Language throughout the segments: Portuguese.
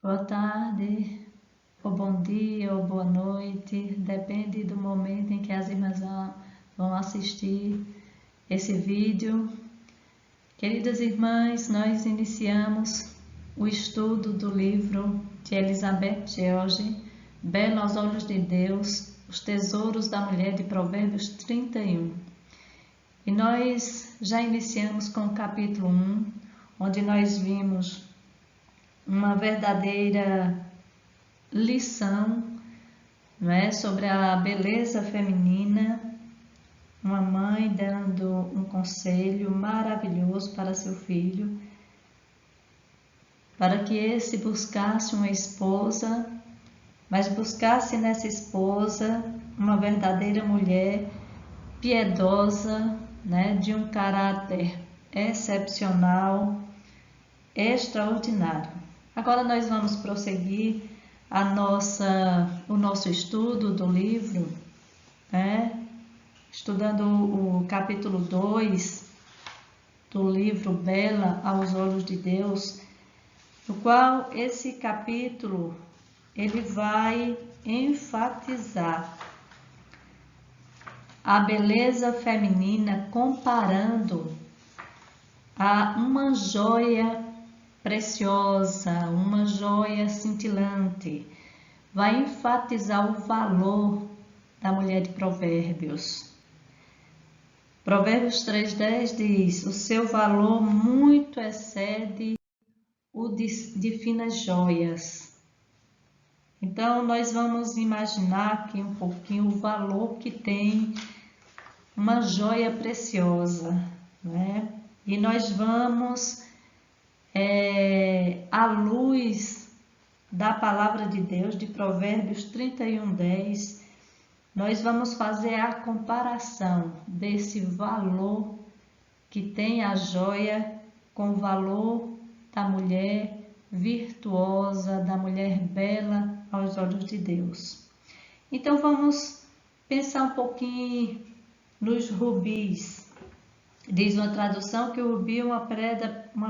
Boa tarde, ou bom dia, ou boa noite, depende do momento em que as irmãs vão assistir esse vídeo. Queridas irmãs, nós iniciamos o estudo do livro de Elizabeth George, Bela aos Olhos de Deus, Os Tesouros da Mulher, de Provérbios 31. E nós já iniciamos com o capítulo 1, onde nós vimos uma verdadeira lição, não é, sobre a beleza feminina, uma mãe dando um conselho maravilhoso para seu filho, para que esse buscasse uma esposa, mas buscasse nessa esposa uma verdadeira mulher piedosa, né, de um caráter excepcional, extraordinário. Agora nós vamos prosseguir o nosso estudo do livro, né? Estudando o capítulo 2 do livro Bela aos Olhos de Deus, no qual esse capítulo ele vai enfatizar a beleza feminina comparando a uma joia preciosa, uma joia cintilante. Vai enfatizar o valor da mulher de Provérbios. Provérbios 3:10 diz: o seu valor muito excede o de finas joias. Então, nós vamos imaginar aqui um pouquinho o valor que tem uma joia preciosa, né? E nós vamos, à luz da palavra de Deus, de Provérbios 31:10, nós vamos fazer a comparação desse valor que tem a joia com o valor da mulher virtuosa, da mulher bela aos olhos de Deus. Então vamos pensar um pouquinho nos rubis. Diz uma tradução que o rubi é uma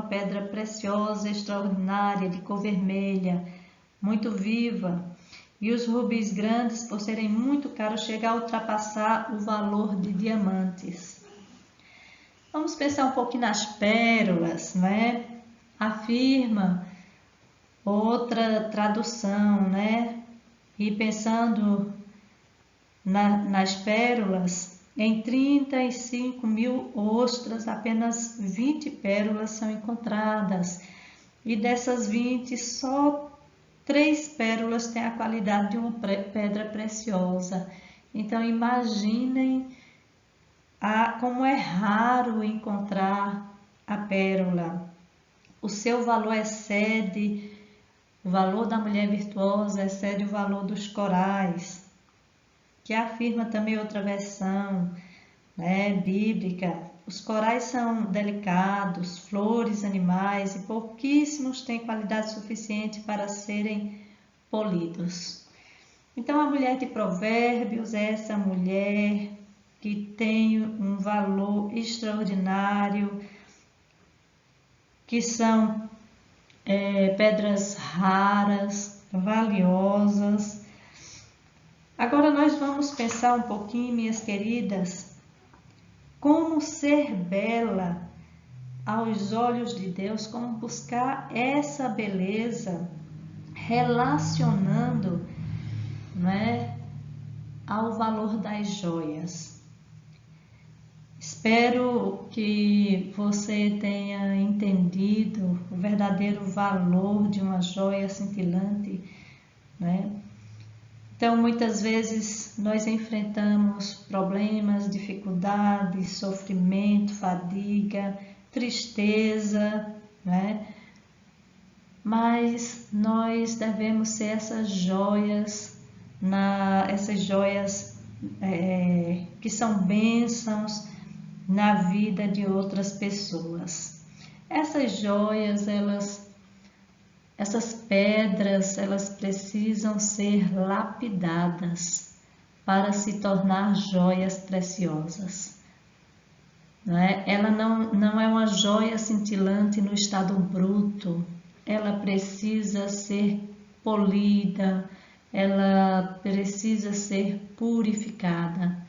pedra preciosa, extraordinária, de cor vermelha, muito viva. E os rubis grandes, por serem muito caros, chegam a ultrapassar o valor de diamantes. Vamos pensar um pouquinho nas pérolas, né? Afirma outra tradução, né? E pensando nas pérolas, em 35.000 ostras, apenas 20 pérolas são encontradas. E dessas 20, só 3 pérolas têm a qualidade de uma pedra preciosa. Então, imaginem como é raro encontrar a pérola. O seu valor excede, o valor da mulher virtuosa excede o valor dos corais, que afirma também outra versão, né, bíblica. Os corais são delicados, flores, animais, e pouquíssimos têm qualidade suficiente para serem polidos. Então, a mulher de Provérbios é essa mulher que tem um valor extraordinário, que são pedras raras, valiosas. Agora nós vamos pensar um pouquinho, minhas queridas, como ser bela aos olhos de Deus, como buscar essa beleza relacionando, né, ao valor das joias. Espero que você tenha entendido o verdadeiro valor de uma joia cintilante, né? Então, muitas vezes nós enfrentamos problemas, dificuldades, sofrimento, fadiga, tristeza, né? Mas nós devemos ser essas joias, que são bênçãos na vida de outras pessoas. Essas joias, essas pedras, elas precisam ser lapidadas para se tornar joias preciosas. Não é? Ela não é uma joia cintilante no estado bruto, ela precisa ser polida, ela precisa ser purificada.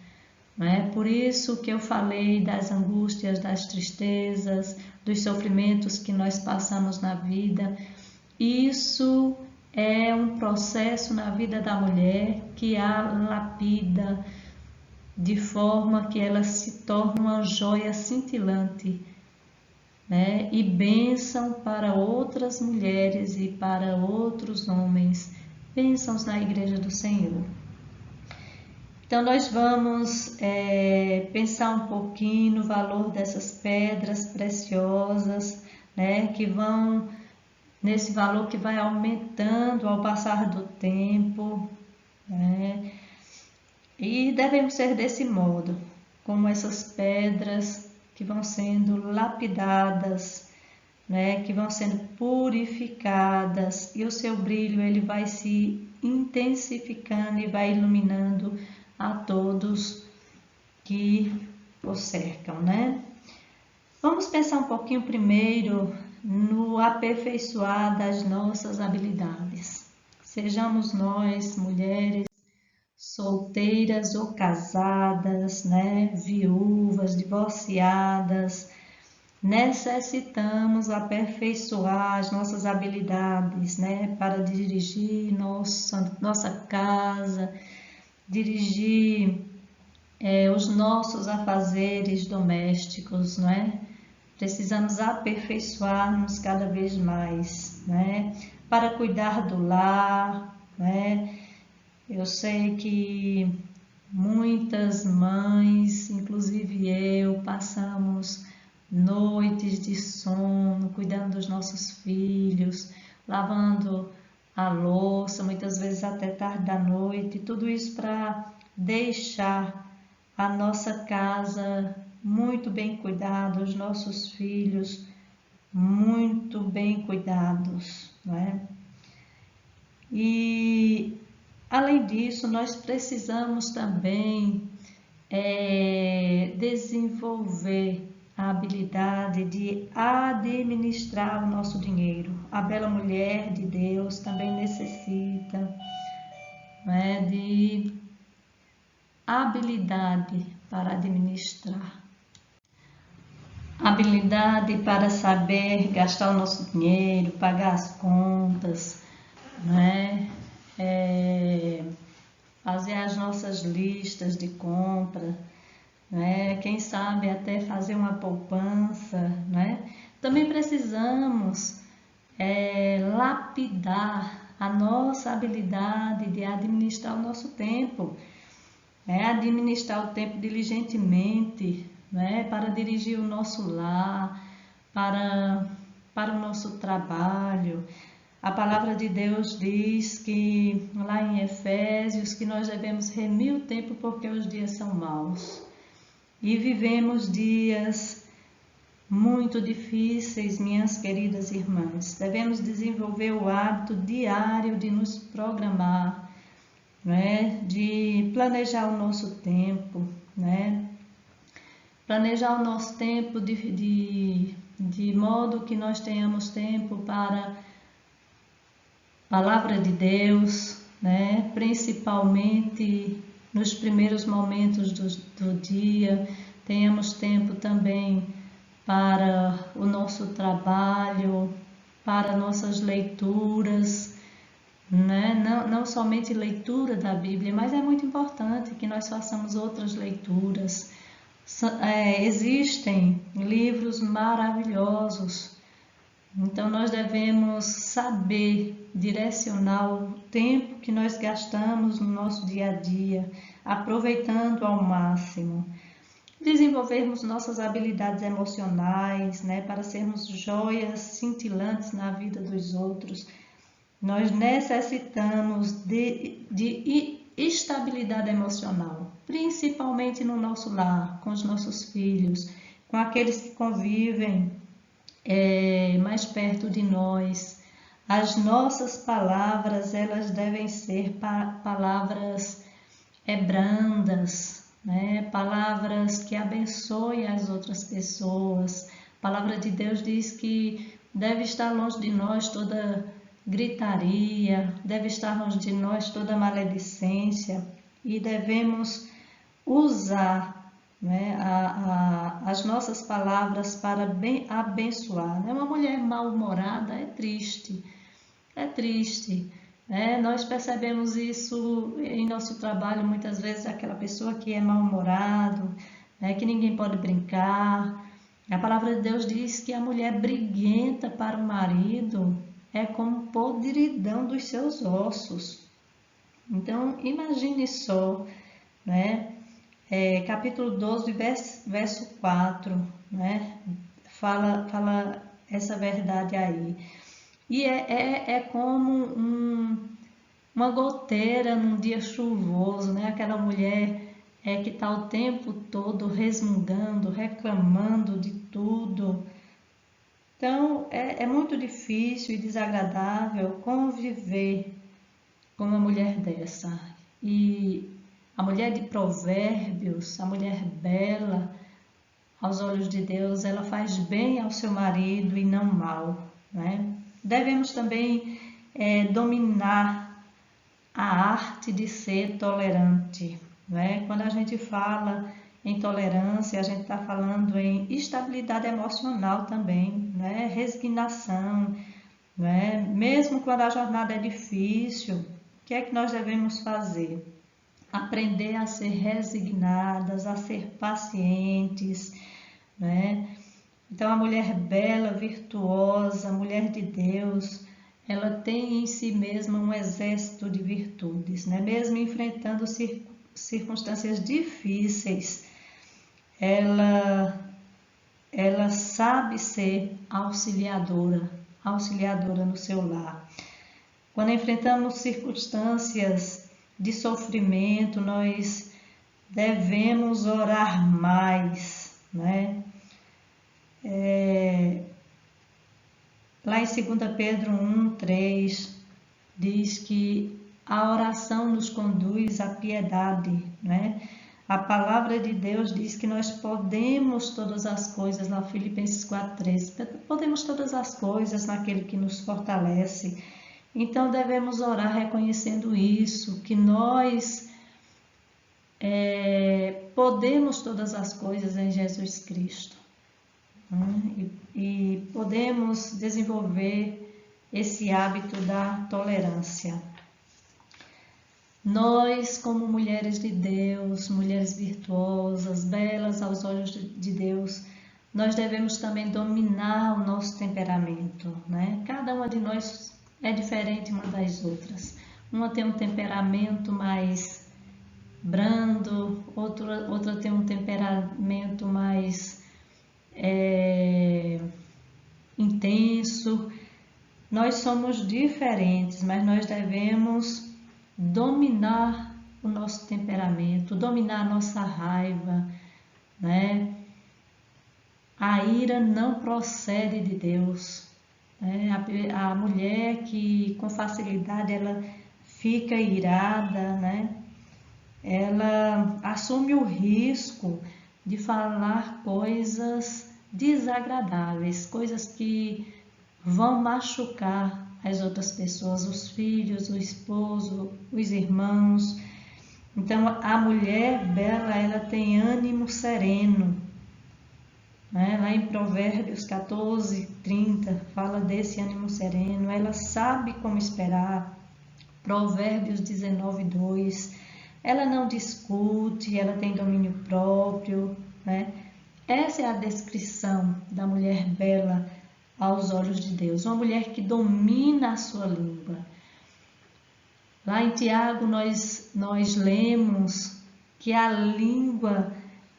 Não é? Por isso que eu falei das angústias, das tristezas, dos sofrimentos que nós passamos na vida. Isso é um processo na vida da mulher que a lapida de forma que ela se torna uma joia cintilante, né? E bênção para outras mulheres e para outros homens, bênçãos na igreja do Senhor. Então nós vamos pensar um pouquinho no valor dessas pedras preciosas, né? Que vão nesse valor que vai aumentando ao passar do tempo, né? E devemos ser desse modo, como essas pedras que vão sendo lapidadas, né? Que vão sendo purificadas, e o seu brilho ele vai se intensificando e vai iluminando a todos que o cercam, né? Vamos pensar um pouquinho primeiro no aperfeiçoar das nossas habilidades. Sejamos nós, mulheres, solteiras ou casadas, né? Viúvas, divorciadas, necessitamos aperfeiçoar as nossas habilidades, né? Para dirigir nossa casa, dirigir os nossos afazeres domésticos, não é? Precisamos aperfeiçoar-nos cada vez mais, né? Para cuidar do lar, né? Eu sei que muitas mães, inclusive eu, passamos noites de sono, cuidando dos nossos filhos, lavando a louça, muitas vezes até tarde da noite, tudo isso para deixar a nossa casa muito bem cuidada, os nossos filhos muito bem cuidados, não é? E além disso, nós precisamos também desenvolver a habilidade de administrar o nosso dinheiro. A bela mulher de Deus também necessita, né, de habilidade para administrar. Habilidade para saber gastar o nosso dinheiro, pagar as contas, né? Fazer as nossas listas de compra, né? Quem sabe até fazer uma poupança, né? Também precisamos lapidar a nossa habilidade de administrar o nosso tempo, administrar o tempo diligentemente, né? Para dirigir o nosso lar, para o nosso trabalho. A palavra de Deus diz que, lá em Efésios, que nós devemos remir o tempo porque os dias são maus. E vivemos dias muito difíceis, minhas queridas irmãs. Devemos desenvolver o hábito diário de nos programar, né? De planejar o nosso tempo, né? Planejar o nosso tempo de modo que nós tenhamos tempo para Palavra de Deus, né? Principalmente nos primeiros momentos do dia, tenhamos tempo também para o nosso trabalho, para nossas leituras, né? Não somente leitura da Bíblia, mas é muito importante que nós façamos outras leituras. Existem livros maravilhosos. Então nós devemos saber direcionar o tempo que nós gastamos no nosso dia a dia, aproveitando ao máximo. Desenvolvermos nossas habilidades emocionais, né, para sermos joias cintilantes na vida dos outros. Nós necessitamos de estabilidade emocional, principalmente no nosso lar, com os nossos filhos, com aqueles que convivem mais perto de nós. As nossas palavras, elas devem ser palavras brandas, né? Palavras que abençoem as outras pessoas. A palavra de Deus diz que deve estar longe de nós toda gritaria, deve estar longe de nós toda maledicência e devemos usar, né, as nossas palavras para abençoar. Né? Uma mulher mal-humorada é triste, né? Nós percebemos isso em nosso trabalho, muitas vezes aquela pessoa que é mal-humorado, né, que ninguém pode brincar. A palavra de Deus diz que a mulher briguenta para o marido é como podridão dos seus ossos. Então, imagine só, né? Capítulo 12, verso 4, né? Fala essa verdade aí. E é como uma goteira num dia chuvoso, né? Aquela mulher que está o tempo todo resmungando, reclamando de tudo. Então, é muito difícil e desagradável conviver com uma mulher dessa. E a mulher de Provérbios, a mulher bela, aos olhos de Deus, ela faz bem ao seu marido e não mal, né? Devemos também dominar a arte de ser tolerante, né? Quando a gente fala em tolerância, a gente está falando em estabilidade emocional também, né? Resignação, né? Mesmo quando a jornada é difícil, o que é que nós devemos fazer? Aprender a ser resignadas, a ser pacientes, né? Então, a mulher bela, virtuosa, mulher de Deus, ela tem em si mesma um exército de virtudes, né? Mesmo enfrentando circunstâncias difíceis, ela sabe ser auxiliadora no seu lar. Quando enfrentamos circunstâncias de sofrimento, nós devemos orar mais, né? Lá em 2 Pedro 1:3 diz que a oração nos conduz à piedade, né? A palavra de Deus diz que nós podemos todas as coisas, lá Filipenses 4:13, podemos todas as coisas naquele que nos fortalece. Então devemos orar reconhecendo isso, que nós podemos todas as coisas em Jesus Cristo. E podemos desenvolver esse hábito da tolerância. Nós, como mulheres de Deus, mulheres virtuosas, belas aos olhos de Deus, nós devemos também dominar o nosso temperamento, né? Cada uma de nós é diferente uma das outras. Uma tem um temperamento mais brando, outra tem um temperamento mais intenso. Nós somos diferentes, mas nós devemos dominar o nosso temperamento, dominar a nossa raiva, né? A ira não procede de Deus, né? A mulher que com facilidade ela fica irada, né? Ela assume o risco de falar coisas desagradáveis, coisas que vão machucar as outras pessoas, os filhos, o esposo, os irmãos. Então, a mulher bela, ela tem ânimo sereno, né? Lá em Provérbios 14:30 fala desse ânimo sereno. Ela sabe como esperar. Provérbios 19:2, ela não discute, ela tem domínio próprio, né? Essa é a descrição da mulher bela aos olhos de Deus, uma mulher que domina a sua língua. Lá em Tiago nós lemos que a língua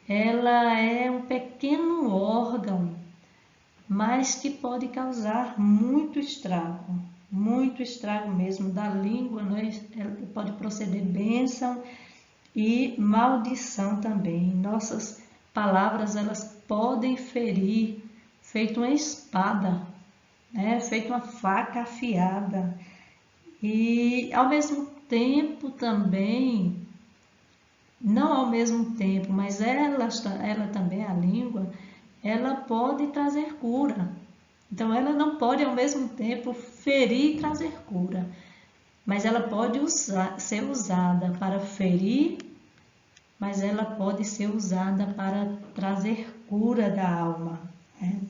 ela é um pequeno órgão, mas que pode causar muito estrago mesmo da língua, ela pode proceder bênção e maldição também. Nossas palavras elas podem ferir, feito uma espada, né? Feito uma faca afiada. E ao mesmo tempo também, não ao mesmo tempo, mas ela também, a língua, ela pode trazer cura, Então ela não pode ao mesmo tempo ferir e trazer cura, mas ela pode ser usada para ferir, mas ela pode ser usada para trazer cura da alma, né?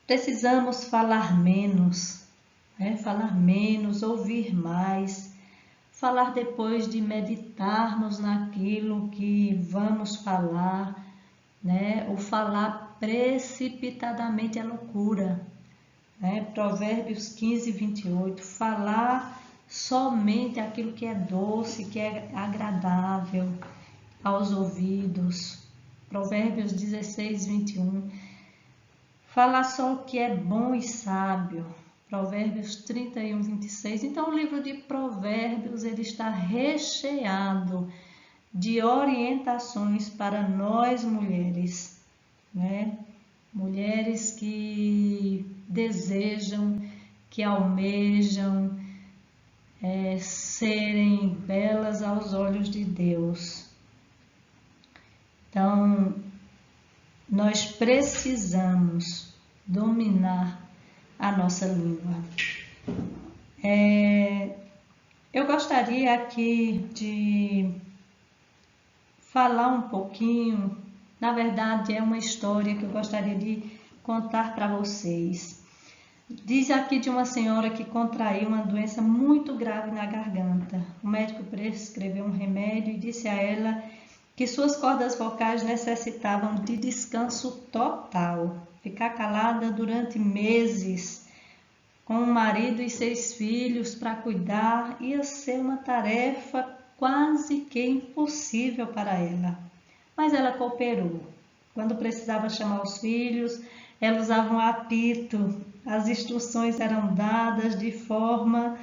Precisamos falar menos, né? Falar menos, ouvir mais, falar depois de meditarmos naquilo que vamos falar, né? O falar precipitadamente é loucura, né? Provérbios 15, 28, falar somente aquilo que é doce, que é agradável aos ouvidos. Provérbios 16, 21, falar só o que é bom e sábio. Provérbios 31, 26. Então o livro de Provérbios ele está recheado de orientações para nós mulheres, né? Mulheres que desejam, que almejam serem belas aos olhos de Deus. Então, nós precisamos dominar a nossa língua. Eu gostaria aqui de falar um pouquinho, na verdade é uma história que eu gostaria de contar para vocês. Diz aqui de uma senhora que contraiu uma doença muito grave na garganta. O médico prescreveu um remédio e disse a ela que suas cordas vocais necessitavam de descanso total. Ficar calada durante meses, com o marido e 6 filhos para cuidar, ia ser uma tarefa quase que impossível para ela. Mas ela cooperou. Quando precisava chamar os filhos, ela usava um apito. As instruções eram dadas de forma,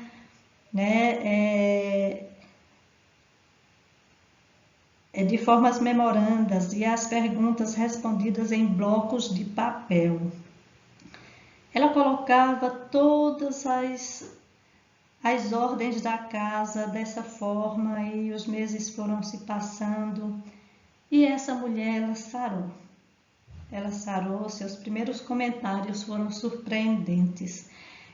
de formas memorandas e as perguntas respondidas em blocos de papel. Ela colocava todas as ordens da casa dessa forma e os meses foram se passando e essa mulher ela sarou. Ela sarou, seus primeiros comentários foram surpreendentes.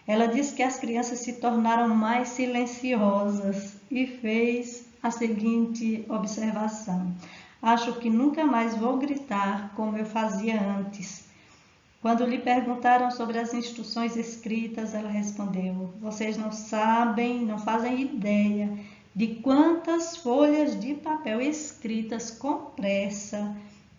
Ela disse que as crianças se tornaram mais silenciosas e fez a seguinte observação: acho que nunca mais vou gritar como eu fazia antes. Quando lhe perguntaram sobre as instruções escritas, ela respondeu: vocês não sabem, não fazem ideia de quantas folhas de papel escritas com pressa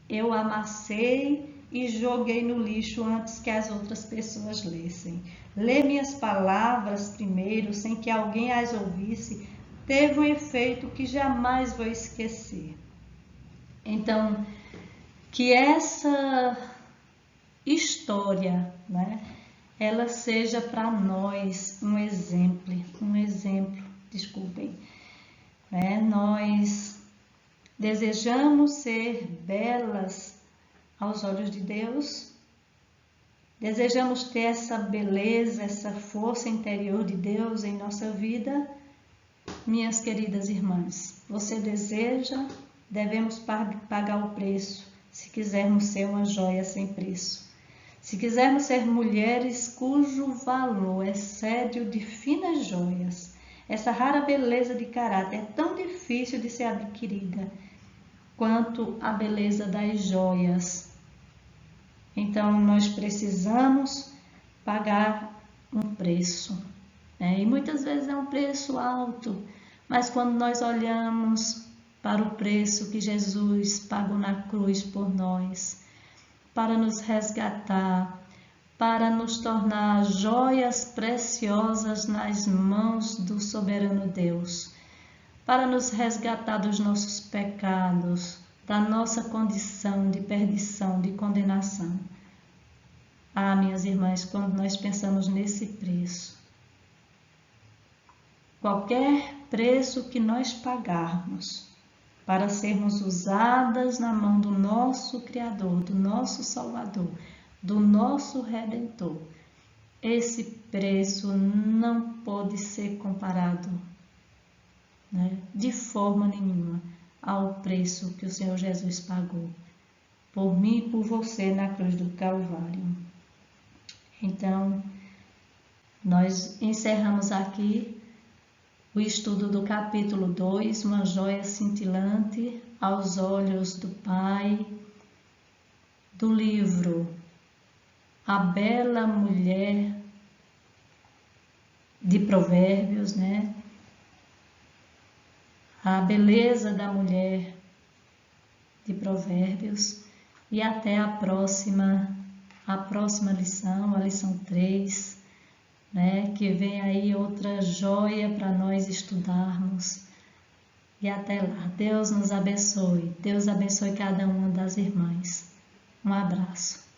eu amassei e joguei no lixo antes que as outras pessoas lessem. Ler minhas palavras primeiro, sem que alguém as ouvisse, teve um efeito que jamais vou esquecer. Então, que essa história, né, ela seja para nós um exemplo, nós desejamos ser belas aos olhos de Deus, desejamos ter essa beleza, essa força interior de Deus em nossa vida. Minhas queridas irmãs, você deseja? Devemos pagar o preço se quisermos ser uma joia sem preço. Se quisermos ser mulheres cujo valor excede o de finas joias, essa rara beleza de caráter é tão difícil de ser adquirida quanto a beleza das joias. Então, nós precisamos pagar um preço, né? E muitas vezes é um preço alto, mas quando nós olhamos para o preço que Jesus pagou na cruz por nós, para nos resgatar, para nos tornar joias preciosas nas mãos do soberano Deus, para nos resgatar dos nossos pecados, da nossa condição de perdição, de condenação. Ah, minhas irmãs, quando nós pensamos nesse preço, qualquer preço que nós pagarmos para sermos usadas na mão do nosso Criador, do nosso Salvador, do nosso Redentor, esse preço não pode ser comparado, né, de forma nenhuma ao preço que o Senhor Jesus pagou por mim e por você na cruz do Calvário. Então, nós encerramos aqui o estudo do capítulo 2, uma joia cintilante aos olhos do Pai, do livro A Bela Mulher de Provérbios, né? A beleza da mulher de Provérbios. E até a próxima lição, a lição 3, né? Que vem aí outra joia para nós estudarmos. E até lá, Deus nos abençoe. Deus abençoe cada uma das irmãs. Um abraço.